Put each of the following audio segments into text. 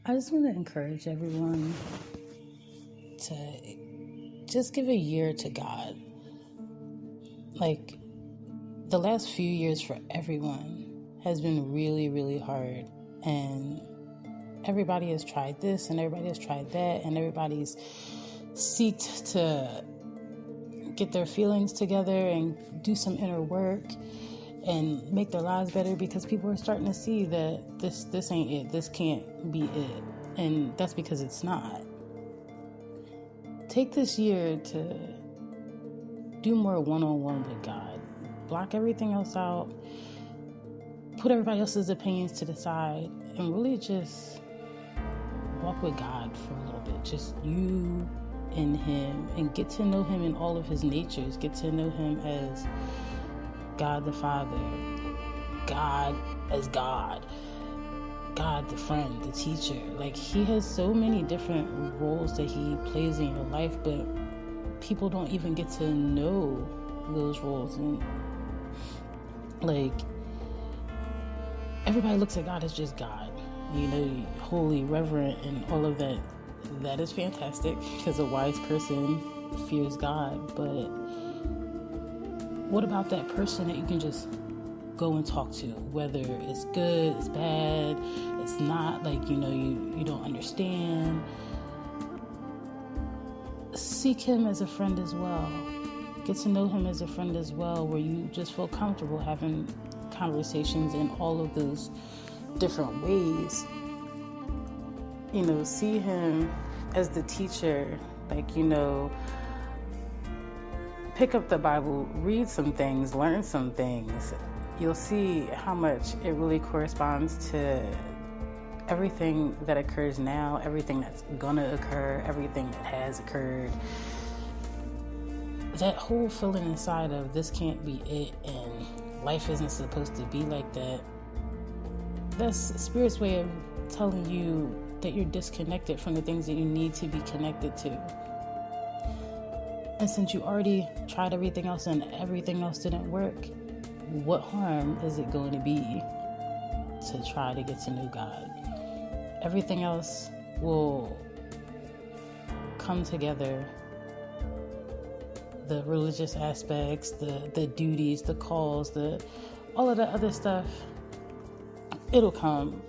I just want to encourage everyone to just give a year to God. Like, the last few years for everyone has been really, really hard. And everybody has tried this and everybody has tried that, and everybody's seeked to get their feelings together and do some inner work and make their lives better, because people are starting to see that this ain't it. This can't be it. And that's because it's not. Take this year to do more one-on-one with God. Block everything else out. Put everybody else's opinions to the side and really just walk with God for a little bit. Just you and Him, and get to know Him in all of His natures. Get to know Him as God the Father, God as God, God the friend, the teacher. Like, He has so many different roles that He plays in your life, but people don't even get to know those roles. And like, everybody looks at God as just God, holy, reverent, and all of that. That is fantastic, because a wise person fears God. But what about that person that you can just go and talk to, whether it's good, it's bad, it's not, like, you don't understand? Seek Him as a friend as well. Get to know Him as a friend as well, where you just feel comfortable having conversations in all of those different ways. See Him as the teacher. Like, pick up the Bible, read some things, learn some things. You'll see how much it really corresponds to everything that occurs now, everything that's gonna occur, everything that has occurred. That whole feeling inside of this can't be it and life isn't supposed to be like that, that's Spirit's way of telling you that you're disconnected from the things that you need to be connected to. And since you already tried everything else and everything else didn't work, what harm is it going to be to try to get to know God? Everything else will come together. The religious aspects, the duties, the calls, all of that other stuff, it'll come.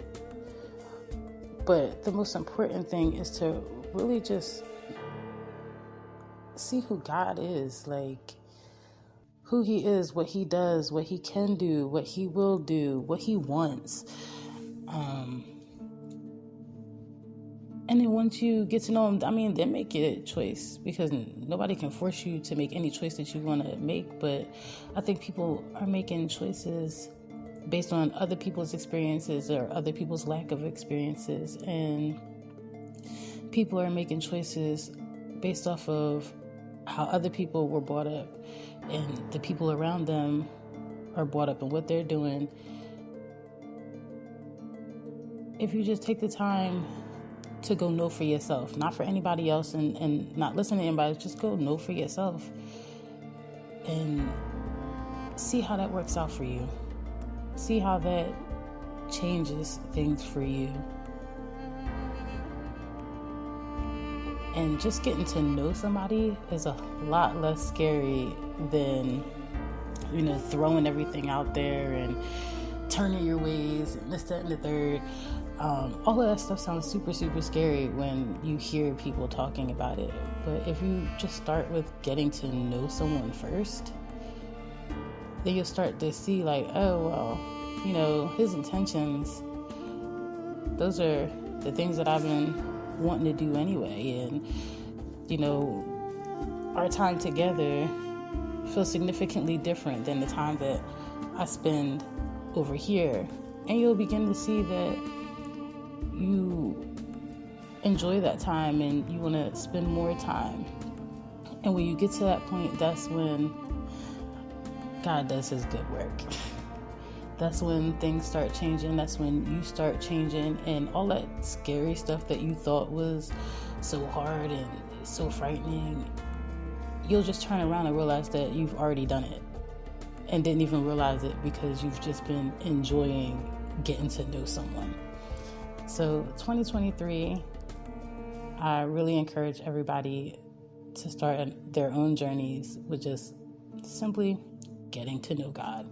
But the most important thing is to really just see who God is, like who He is, what He does, what He can do, what He will do, what He wants. And then once you get to know Him, then make your choice, because nobody can force you to make any choice that you want to make. But I think people are making choices based on other people's experiences or other people's lack of experiences. And people are making choices based off of how other people were brought up and the people around them are brought up and what they're doing. If you just take the time to go know for yourself, not for anybody else, and not listen to anybody, just go know for yourself and see how that works out for you. See how that changes things for you. And just getting to know somebody is a lot less scary than, throwing everything out there and turning your ways and this, that, and the third. All of that stuff sounds super, super scary when you hear people talking about it. But if you just start with getting to know someone first, then you'll start to see, like, oh, well, his intentions, those are the things that I've been wanting to do anyway. And, our time together feels significantly different than the time that I spend over here. And you'll begin to see that you enjoy that time and you want to spend more time. And when you get to that point, that's when God does His good work. That's when things start changing. That's when you start changing, and all that scary stuff that you thought was so hard and so frightening, you'll just turn around and realize that you've already done it and didn't even realize it, because you've just been enjoying getting to know someone. So 2023, I really encourage everybody to start their own journeys with just simply getting to know God.